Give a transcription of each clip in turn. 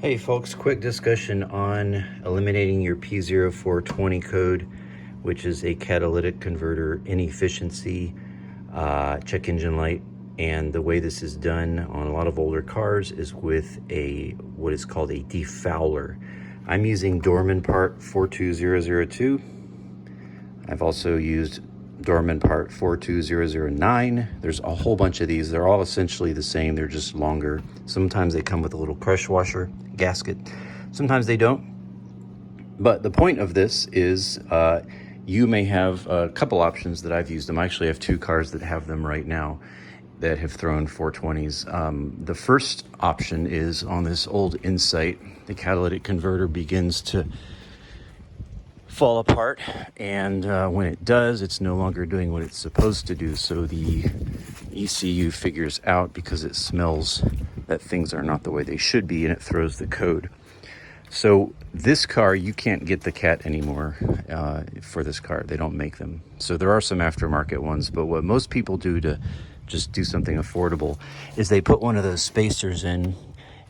Hey folks, quick discussion on eliminating your P0420 code, which is a catalytic converter inefficiency check engine light. And the way this is done on a lot of older cars is with what is called a defouler. I'm using Dorman part 42002. I've also used Dorman part 42009. There's a whole bunch of these. They're all essentially the same. They're just longer. Sometimes they come with a little crush washer gasket. Sometimes they don't. But the point of this is you may have a couple options that I've used them. I actually have two cars that have them right now that have thrown 420s. The first option is on this old Insight. The catalytic converter begins to fall apart, and when it does, it's no longer doing what it's supposed to do. So the ECU figures out, because it smells that things are not the way they should be, and it throws the code. So this car, you can't get the cat anymore for this car. They don't make them. So there are some aftermarket ones, but what most people do to just do something affordable is they put one of those spacers in.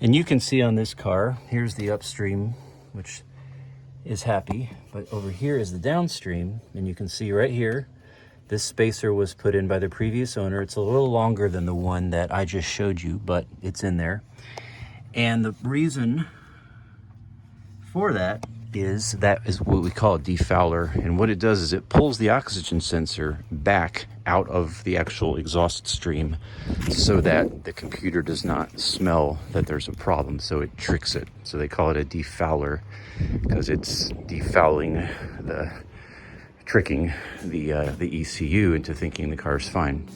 And you can see on this car, here's the upstream, which is happy, but over here is the downstream, and you can see right here, this spacer was put in by the previous owner. It's a little longer than the one that I just showed you, but it's in there. And the reason for that is what we call a defouler, and what it does is it pulls the oxygen sensor back out of the actual exhaust stream so that the computer does not smell that there's a problem, so it tricks it. So they call it a defouler because it's tricking the ECU into thinking the car's fine.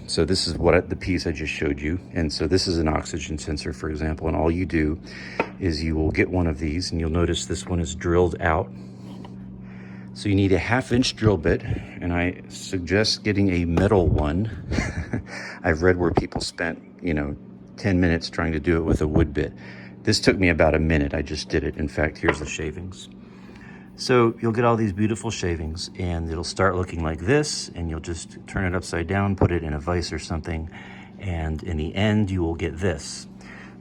So this is the piece I just showed you. And so this is an oxygen sensor, for example, and all you do is you will get one of these, and you'll notice this one is drilled out. So you need a 1/2-inch drill bit, and I suggest getting a metal one. I've read where people spent 10 minutes trying to do it with a wood bit. This took me about a minute. I just did it. In fact, here's the shavings. So you'll get all these beautiful shavings, and it'll start looking like this, and you'll just turn it upside down, put it in a vise or something, and in the end you will get this.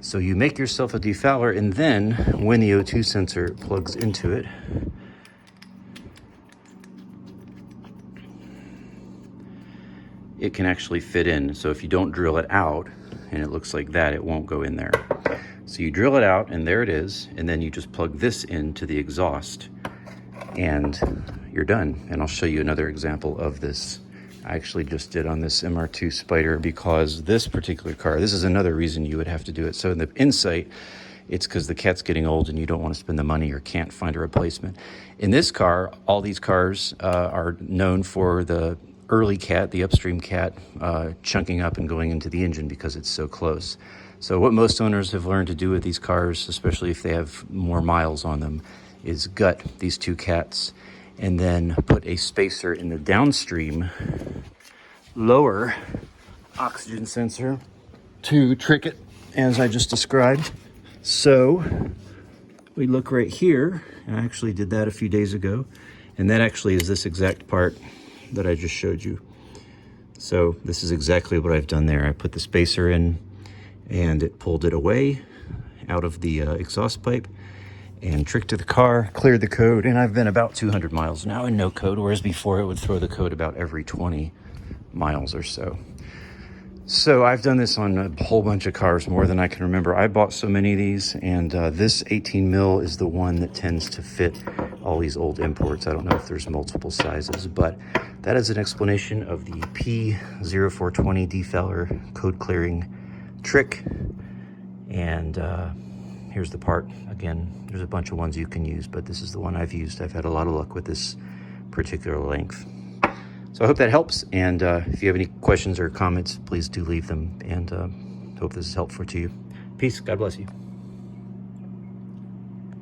So you make yourself a defouler, and then when the O2 sensor plugs into it, it can actually fit in. So if you don't drill it out and it looks like that, it won't go in there. So you drill it out, and there it is, and then you just plug this into the exhaust, and you're done. And I'll show you another example of this. I actually just did on this MR2 Spider, because this particular car, this is another reason you would have to do it. So in the Insight, it's because the cat's getting old and you don't want to spend the money or can't find a replacement. In this car, all these cars are known for the early cat, the upstream cat, chunking up and going into the engine because it's so close. So what most owners have learned to do with these cars, especially if they have more miles on them, is gut these two cats and then put a spacer in the downstream lower oxygen sensor to trick it, as I just described. So we look right here, and I actually did that a few days ago, and that actually is this exact part that I just showed you. So this is exactly what I've done there. I put the spacer in, and it pulled it away out of the exhaust pipe and tricked to the car, cleared the code, and I've been about 200 miles now in no code, whereas before it would throw the code about every 20 miles or so. So I've done this on a whole bunch of cars, more than I can remember. I bought so many of these, and this 18 mil is the one that tends to fit all these old imports. I don't know if there's multiple sizes, but that is an explanation of the P0420 defouler code clearing trick. And here's the part. Again, there's a bunch of ones you can use, but this is the one I've used. I've had a lot of luck with this particular length. So I hope that helps, and if you have any questions or comments, please do leave them, and hope this is helpful to you. Peace. God bless you.